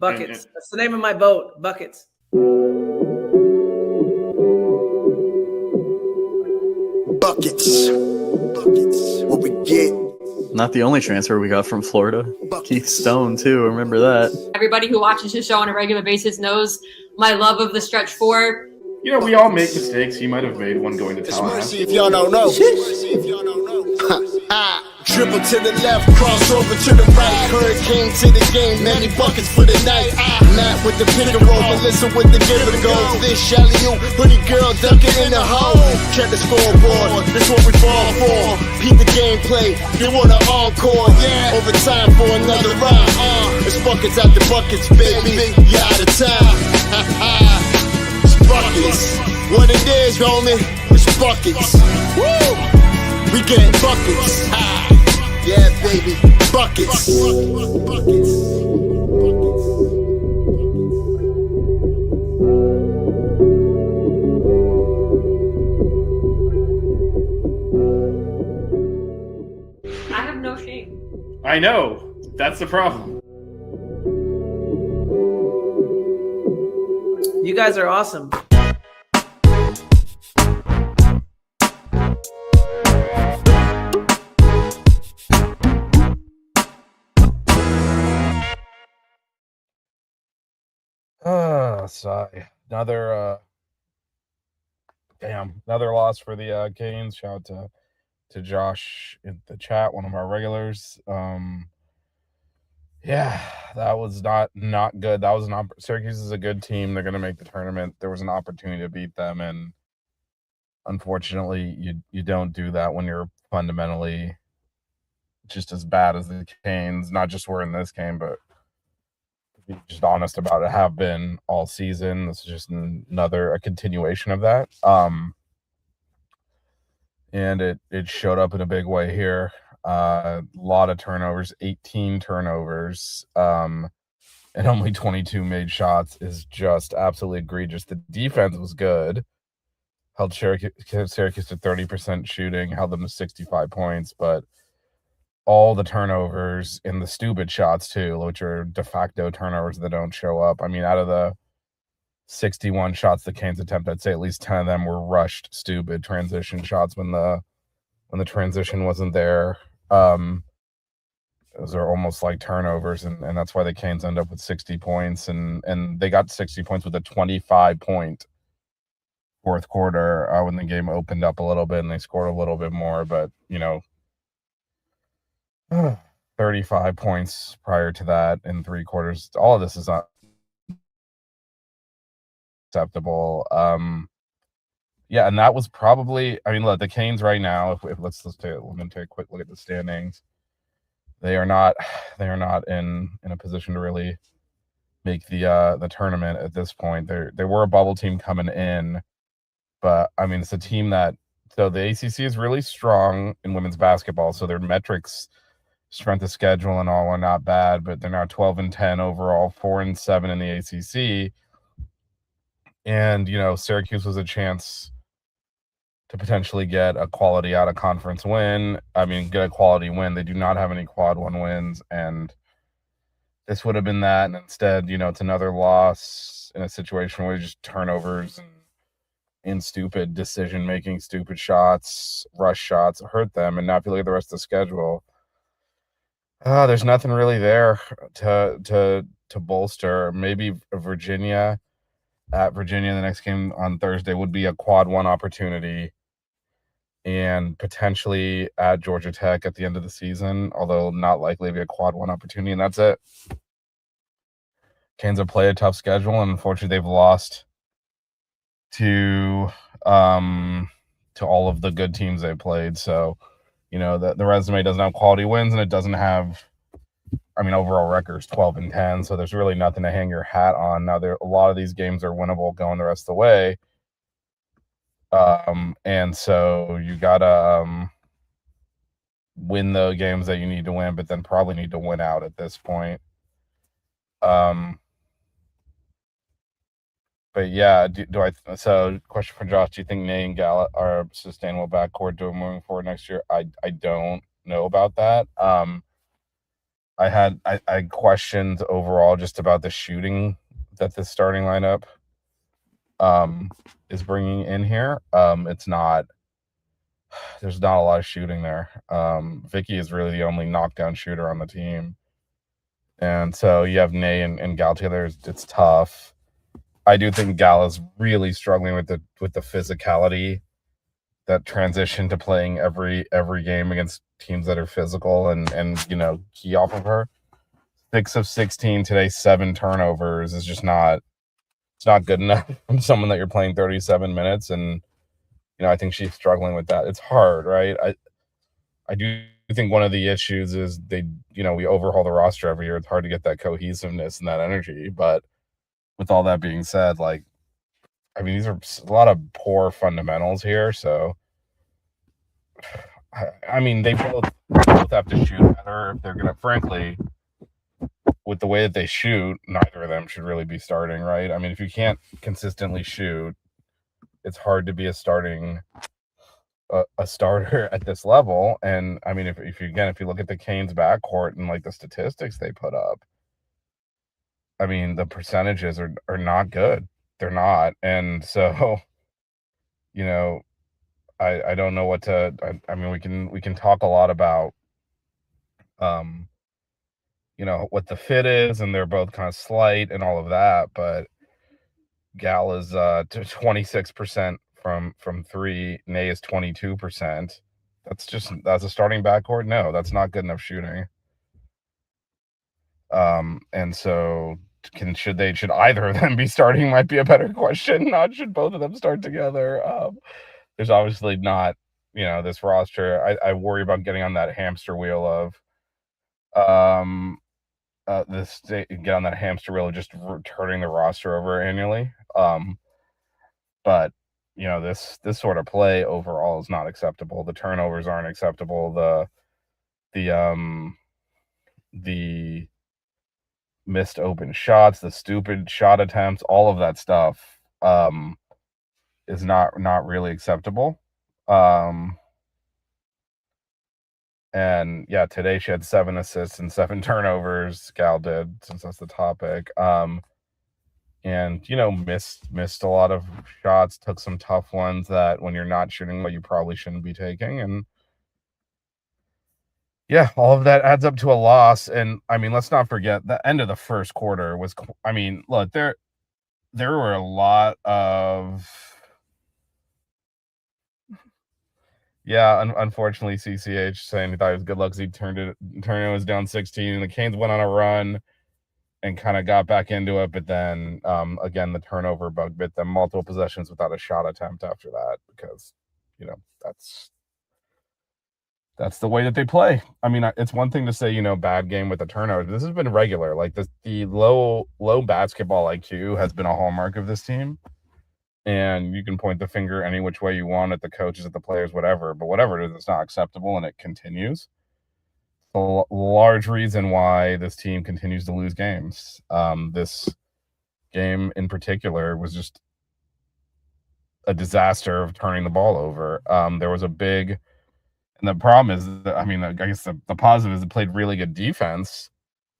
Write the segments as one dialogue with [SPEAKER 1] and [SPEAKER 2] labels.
[SPEAKER 1] Buckets. That's the name of my boat. Buckets.
[SPEAKER 2] Buckets. What we get.
[SPEAKER 3] Not the only transfer we got from Florida. Keith Stone, too. Remember that.
[SPEAKER 4] Everybody who watches his show on a regular basis knows my love of the stretch four.
[SPEAKER 5] You know, we all make mistakes. He might have made one going to Tallahassee.
[SPEAKER 2] If y'all don't know. Dribble to the left, cross over to the right. Hurricane to the game, many buckets for the night. Matt with the pick and roll, Melissa with the give and go. Vish, alley-oop, hoodie girl dunking in the hole. Check the scoreboard, this what we fall for. Beat the gameplay, they want an encore. Yeah, overtime for another round. It's buckets out the buckets, baby. You out of time. It's buckets. What it is, homie, it's buckets. Woo! We get buckets. Yeah, baby, buckets.
[SPEAKER 4] I have no shame.
[SPEAKER 5] I know. That's the problem.
[SPEAKER 1] You guys are awesome.
[SPEAKER 6] Sigh. Another loss for the Canes. Shout out to Josh in the chat, one of our regulars. Yeah, that was not good. That was Syracuse is a good team. They're gonna make the tournament. There was an opportunity to beat them, and unfortunately you don't do that when you're fundamentally just as bad as the Canes, not just were in this game, but be just honest about it, have been all season. This is just a continuation of that. And it showed up in a big way here. A lot of turnovers, 18 turnovers, and only 22 made shots is just absolutely egregious. The defense was good. Held Syracuse to 30% shooting, held them to 65 points, but all the turnovers and the stupid shots too, which are de facto turnovers that don't show up. I mean, out of the 61 shots the Canes attempt, I'd say at least 10 of them were rushed, stupid transition shots when the transition wasn't there. Those are almost like turnovers, and that's why the Canes end up with 60 points, and they got 60 points with a 25-point fourth quarter when the game opened up a little bit and they scored a little bit more, but 35 points prior to that in three quarters. All of this is not acceptable. Yeah, and that was probably. I mean, look, the Canes right now. If let's take a quick look at the standings. They are not in a position to really make the tournament at this point. They were a bubble team coming in, but I mean, it's a team that. So the ACC is really strong in women's basketball. So their metrics. Strength of schedule and all are not bad, but they're now 12-10 overall, 4-7 in the ACC. And Syracuse was a chance to potentially get a quality out of conference win. I mean, get a quality win. They do not have any quad one wins, and this would have been that. And instead, it's another loss in a situation where just turnovers and stupid decision making, stupid shots, rush shots hurt them. And now if you look at the rest of the schedule. There's nothing really there to bolster. Maybe Virginia at Virginia, the next game on Thursday would be a quad one opportunity, and potentially at Georgia Tech at the end of the season, although not likely to be a quad one opportunity, and that's it. Canes have played a tough schedule, and unfortunately they've lost to all of the good teams they played. So the resume doesn't have quality wins, and it doesn't have, overall records 12-10. So there's really nothing to hang your hat on. Now, a lot of these games are winnable going the rest of the way. And so you gotta win the games that you need to win, but then probably need to win out at this point. But yeah, so question for Josh, do you think Nate and Gallup are a sustainable backcourt moving forward next year? I don't know about that. I had questions overall just about the shooting that this starting lineup is bringing in here. It's not. There's not a lot of shooting there. Vicky is really the only knockdown shooter on the team, and so you have Nay and Gal together. It's tough. I do think Gal is really struggling with the physicality, that transition to playing every game against teams that are physical and key off of her. 6 of 16 today, 7 turnovers is just not. It's not good enough from someone that you're playing 37 minutes, and I think she's struggling with that. It's hard, right? I do think one of the issues is we overhaul the roster every year. It's hard to get that cohesiveness and that energy. But with all that being said, these are a lot of poor fundamentals here. So, they both have to shoot better if they're going to, frankly, with the way that they shoot, neither of them should really be starting, right? If you can't consistently shoot, it's hard to be a starter at this level. And if you look at the Canes backcourt and the statistics they put up, the percentages are not good. They're not. And so, I don't know what to. We can talk a lot about what the fit is, and they're both kind of slight and all of that, but Gal is 26% from 3, Nay is 22%. That's a starting backcourt. No, that's not good enough shooting. And so should either of them be starting might be a better question. Not should both of them start together. There's obviously not, this roster. I worry about getting on that hamster wheel of get on that hamster wheel of just turning the roster over annually. But this sort of play overall is not acceptable. The turnovers aren't acceptable. The missed open shots, the stupid shot attempts, all of that stuff is not really acceptable. And yeah, today she had 7 assists and 7 turnovers. Gal did, since that's the topic. And missed a lot of shots, took some tough ones that when you're not shooting well, you probably shouldn't be taking. And yeah, all of that adds up to a loss. And let's not forget the end of the first quarter was. Look, there were a lot of. Yeah, unfortunately, CCH saying he thought it was good luck because he turned it was down 16, and the Canes went on a run and kind of got back into it. But then, again, the turnover bug bit them. Multiple possessions without a shot attempt after that because, that's the way that they play. It's one thing to say, bad game with the turnover. This has been regular. The low basketball IQ has been a hallmark of this team. And you can point the finger any which way you want at the coaches, at the players, whatever. But whatever it is, it's not acceptable, and it continues. A large reason why this team continues to lose games. This game in particular was just a disaster of turning the ball over. There was a big, and the problem is that, I guess the positive is they played really good defense.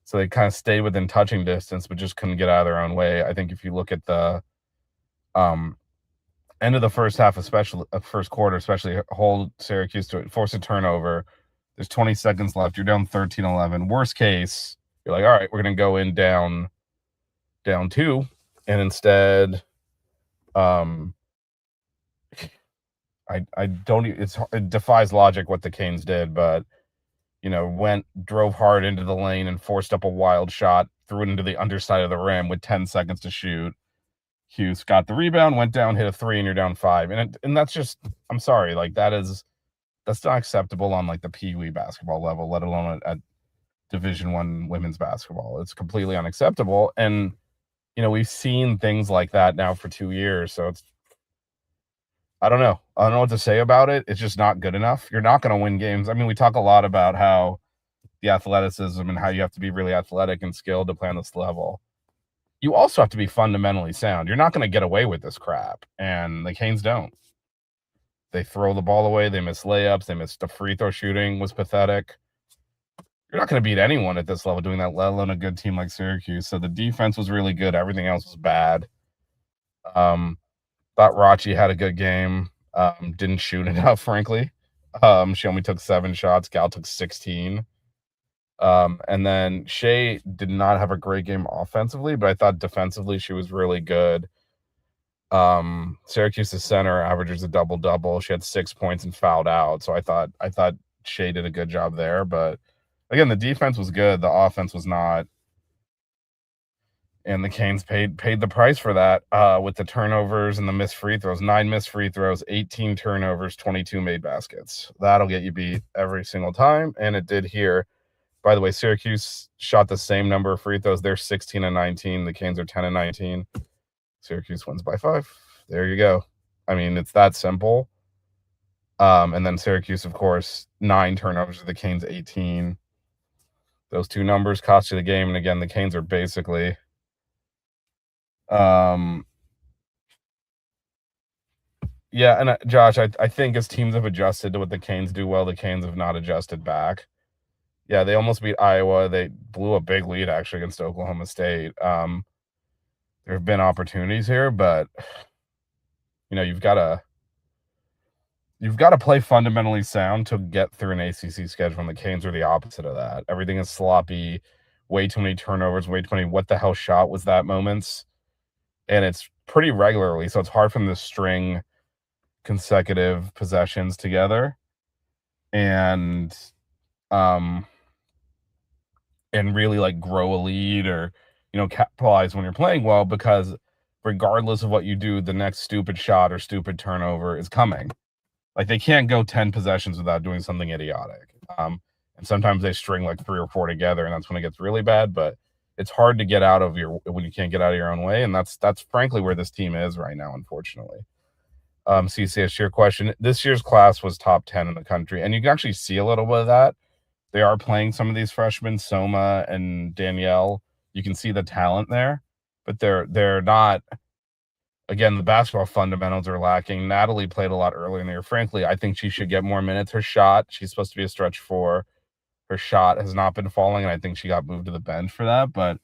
[SPEAKER 6] So they kind of stayed within touching distance, but just couldn't get out of their own way. I think if you look at the end of the first half, especially first quarter, especially hold Syracuse to it, force a turnover. There's 20 seconds left. You're down 13-11. Worst case, you're like, all right, we're going to go in down 2. And instead, I don't, it defies logic what the Canes did, but, drove hard into the lane and forced up a wild shot, threw it into the underside of the rim with 10 seconds to shoot. Hughes got the rebound, went down, hit a 3, and you're down 5. And that's just, I'm sorry, that's not acceptable on the Pee Wee basketball level, let alone at Division I women's basketball. It's completely unacceptable. And, we've seen things like that now for 2 years. So I don't know what to say about it. It's just not good enough. You're not going to win games. We talk a lot about how the athleticism and how you have to be really athletic and skilled to play on this level. You also have to be fundamentally sound. You're not going to get away with this crap. And the Canes don't. They throw the ball away. They miss layups. They missed the free throw shooting was pathetic. you're not going to beat anyone at this level doing that, let alone a good team like Syracuse. So the defense was really good. Everything else was bad. Thought Rachi had a good game. Didn't shoot enough, frankly. She only took 7 shots. Gal took 16. And then Shea did not have a great game offensively, but I thought defensively she was really good. Syracuse's center averages a double-double. She had 6 points and fouled out. So I thought Shea did a good job there. But again, the defense was good. The offense was not. And the Canes paid the price for that with the turnovers and the missed free throws. 9 missed free throws, 18 turnovers, 22 made baskets. That'll get you beat every single time, and it did here. By the way, Syracuse shot the same number of free throws. They're 16 and 19. The Canes are 10 and 19. Syracuse wins by 5. There you go. I mean, it's that simple. And then Syracuse, of course, 9 turnovers to the Canes 18. Those 2 numbers cost you the game. And again, the Canes are basically yeah, and Josh, I think as teams have adjusted to what the Canes do well, the Canes have not adjusted back. Yeah, they almost beat Iowa. They blew a big lead actually against Oklahoma State. There have been opportunities here, but you've got to play fundamentally sound to get through an ACC schedule. And the Canes are the opposite of that. Everything is sloppy, way too many turnovers, way too many what the hell shot was that moments. And it's pretty regularly, so it's hard for them to string consecutive possessions together and really like grow a lead or capitalize when you're playing well, because regardless of what you do, the next stupid shot or stupid turnover is coming. Like they can't go 10 possessions without doing something idiotic. And sometimes they string like 3 or 4 together, and that's when it gets really bad. But it's hard to get out of when you can't get out of your own way, and that's frankly where this team is right now, unfortunately. CCS, your question. This year's class was top 10 in the country, and you can actually see a little bit of that. They are playing some of these freshmen, Soma and Danielle. You can see the talent there, but they're not. Again, the basketball fundamentals are lacking. Natalie played a lot earlier in the year. Frankly, I think she should get more minutes. Her shot, she's supposed to be a stretch 4. Her shot has not been falling, and I think she got moved to the bench for that. But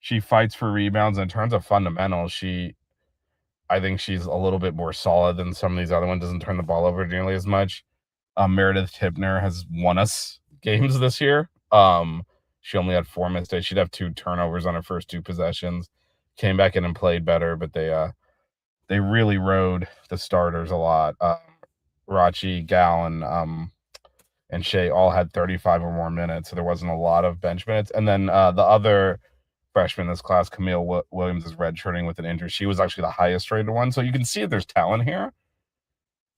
[SPEAKER 6] she fights for rebounds. In terms of fundamentals, I think she's a little bit more solid than some of these other ones. Doesn't turn the ball over nearly as much. Meredith Tipner has won us games this year. She only had 4 mistakes. She'd have 2 turnovers on her first 2 possessions. Came back in and played better, but they really rode the starters a lot. Rachi, Gal, and Shea all had 35 or more minutes, so there wasn't a lot of bench minutes. And then the other freshman in this class, Camille Williams, is redshirting with an injury. She was actually the highest rated one, so you can see there's talent here.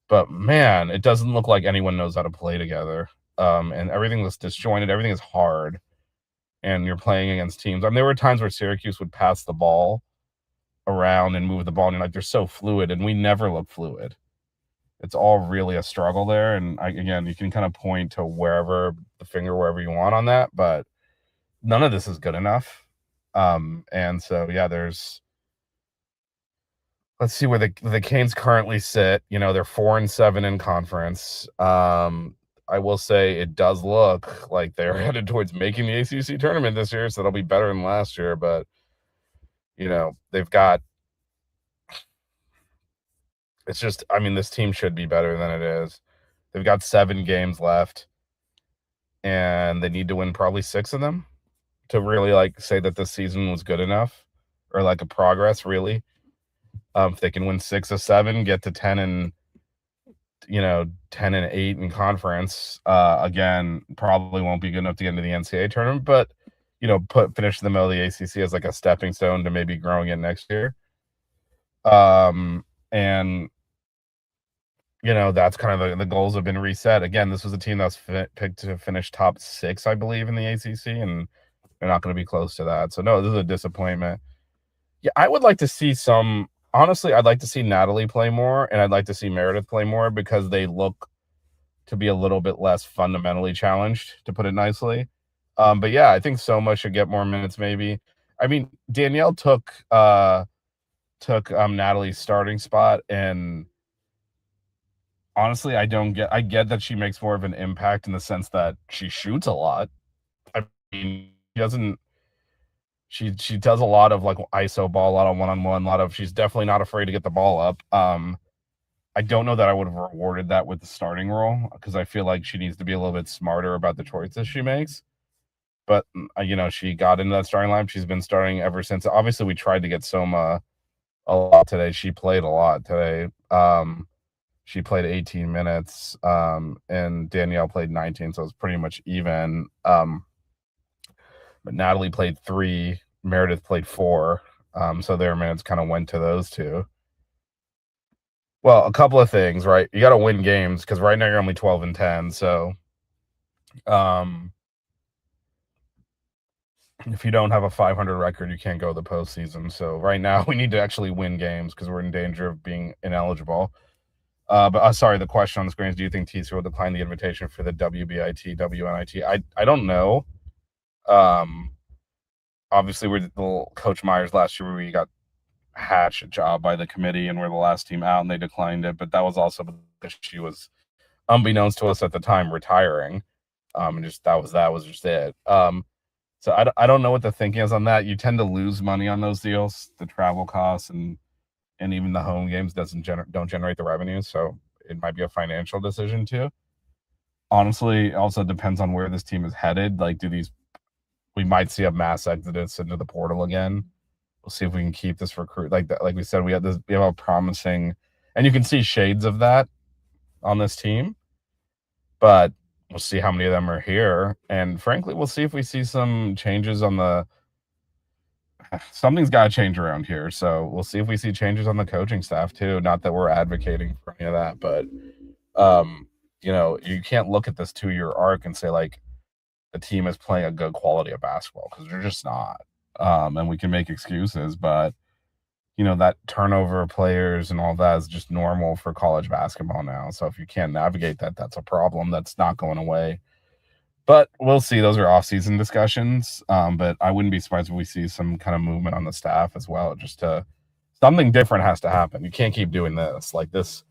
[SPEAKER 6] But man, it doesn't look like anyone knows how to play together. And everything was disjointed. Everything is hard. And you're playing against teams. I mean, there were times where Syracuse would pass the ball around and move the ball, and you're like, they're so fluid, and we never look fluid. It's all really a struggle there. And again, you can kind of point to wherever you want on that, but none of this is good enough. And so, yeah, let's see where the Canes currently sit. They're 4-7 in conference. I will say it does look like they're headed towards making the ACC tournament this year, so that'll be better than last year. But, they've got – it's just – I mean, this team should be better than it is. They've got 7 games left, and they need to win probably 6 of them to really, say that this season was good enough or, a progress, really. If they can win 6 of 7, get to 10 and 8 in conference, again, probably won't be good enough to get into the NCAA tournament, but finish in the middle of the ACC as a stepping stone to maybe growing it next year. And that's kind of the goals have been reset. Again, this was a team that was picked to finish top 6, I believe, in the ACC, and they're not going to be close to that. So no, this is a disappointment. Yeah, I would like to see honestly, I'd like to see Natalie play more, and I'd like to see Meredith play more, because they look to be a little bit less fundamentally challenged, to put it nicely. But yeah, I think Soma should get more minutes, maybe. I mean, Danielle took Natalie's starting spot, and honestly, I get that she makes more of an impact in the sense that she shoots a lot. She doesn't. She does a lot of like ISO ball, a lot of one-on-one, a lot of. She's definitely not afraid to get the ball up. I don't know that I would have rewarded that with the starting role because I feel like she needs to be a little bit smarter about the choices she makes. But she got into that starting lineup. She's been starting ever since. Obviously, we tried to get Soma a lot today. She played a lot today. She played 18 minutes, and Danielle played 19, so it was pretty much even. But Natalie played 3, Meredith played 4, so their minutes kind of went to those two. Well, a couple of things, right? You got to win games because right now you're only 12-10, so if you don't have a 500 record, you can't go to the postseason. So right now we need to actually win games because we're in danger of being ineligible. But sorry, the question on the screen is: do you think TC will decline the invitation for the WBIT, WNIT? I don't know. Obviously, we're the Coach Myers last year where we got hatched a job by the committee and we're the last team out and they declined it. But that was also because she was, unbeknownst to us at the time, retiring. And just that was just it. So I don't know what the thinking is on that. You tend to lose money on those deals, the travel costs and even the home games don't generate the revenue. So it might be a financial decision too. Honestly, it also depends on where this team is headed. Like, we might see a mass exodus into the portal again. We'll see if we can keep this recruit like that. Like we said, we have a promising, and you can see shades of that on this team, but we'll see how many of them are here. And frankly, we'll see if we see some changes on something's got to change around here. So we'll see if we see changes on the coaching staff too. Not that we're advocating for any of that, but you can't look at this 2-year arc and say like the team is playing a good quality of basketball because they're just not. And we can make excuses, but that turnover of players and all that is just normal for college basketball now. So if you can't navigate that, that's a problem that's not going away. But we'll see. Those are off-season discussions. But I wouldn't be surprised if we see some kind of movement on the staff as well. Something different has to happen. You can't keep doing this like this,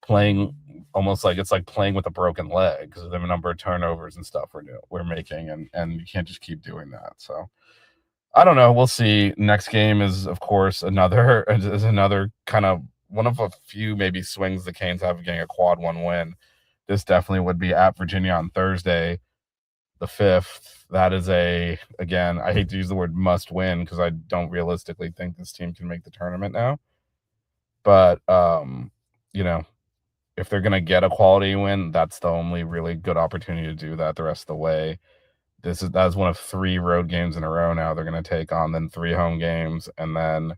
[SPEAKER 6] playing almost like it's like playing with a broken leg because of the number of turnovers and stuff we're making, and you can't just keep doing that. So I don't know. We'll see. Next game is, of course, another kind of one of a few maybe swings the Canes have of getting a quad 1 win. This definitely would be at Virginia on Thursday, the 5th. That is again, I hate to use the word must win because I don't realistically think this team can make the tournament now. But, if they're going to get a quality win, that's the only really good opportunity to do that the rest of the way. That is one of 3 road games in a row now they're going to take on, then 3 home games, and then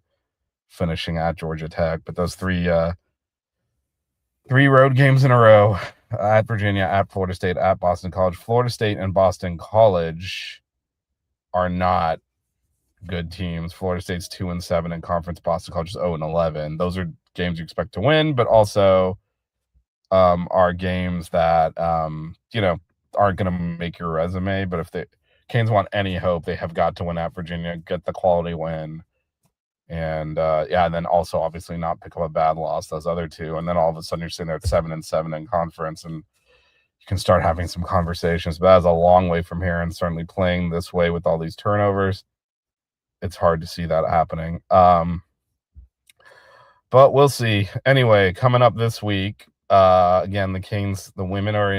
[SPEAKER 6] finishing at Georgia Tech. But those 3 road games in a row, at Virginia, at Florida State, at Boston College. Florida State and Boston College are not good teams. Florida State's 2-7 in conference. Boston College is 0-11. Those are games you expect to win, but also are games that aren't going to make your resume. But if the Canes want any hope, they have got to win at Virginia, get the quality win, and and then also obviously not pick up a bad loss, those other 2, and then all of a sudden you're sitting there at 7-7 in conference, and you can start having some conversations. But that's a long way from here, and certainly playing this way with all these turnovers, it's hard to see that happening. But we'll see. Anyway, coming up this week, again, the Canes, the women are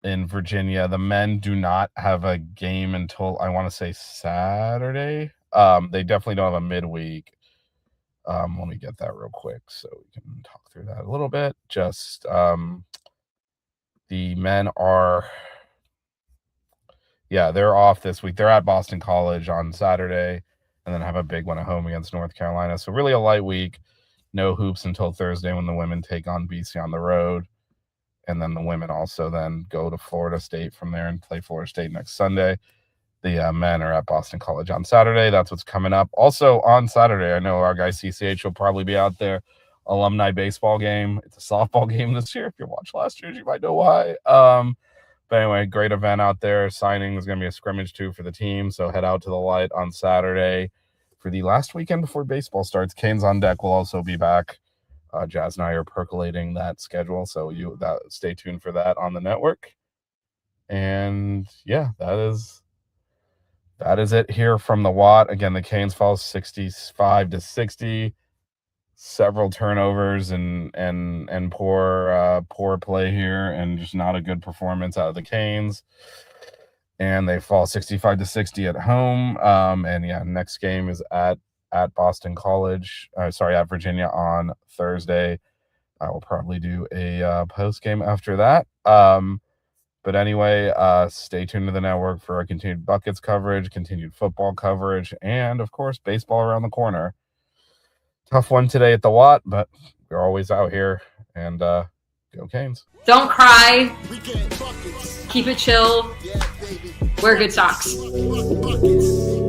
[SPEAKER 6] in Virginia. The men do not have a game until, I want to say, Saturday. They definitely don't have a midweek. Let me get that real quick so we can talk through that a little bit. Just the men are, they're off this week. They're at Boston College on Saturday and then have a big one at home against North Carolina. So really a light week. No hoops until Thursday when the women take on BC on the road. And then the women also then go to Florida State from there and play Florida State next Sunday. The men are at Boston College on Saturday. That's what's coming up. Also on Saturday, I know our guy CCH will probably be out there. Alumni baseball game. It's a softball game this year. If you watched last year, you might know why. But anyway, great event out there. Signing is going to be a scrimmage too for the team. So head out to the light on Saturday for the last weekend before baseball starts. Canes on Deck will also be back. Jazz and I are percolating that schedule, so stay tuned for that on the network. And yeah, that is it here from the Watt. Again, the Canes fall 65-60. Several turnovers and poor play here, and just not a good performance out of the Canes. And they fall 65-60 at home. And yeah, next game is at Boston College. At Virginia on Thursday. I will probably do a post game after that. But anyway, stay tuned to the network for our continued Buckets coverage, continued football coverage, and of course, baseball around the corner. Tough one today at the Watt, but we're always out here, and go Canes.
[SPEAKER 4] Don't cry. Keep it chill. Wear good socks.
[SPEAKER 2] Buckets.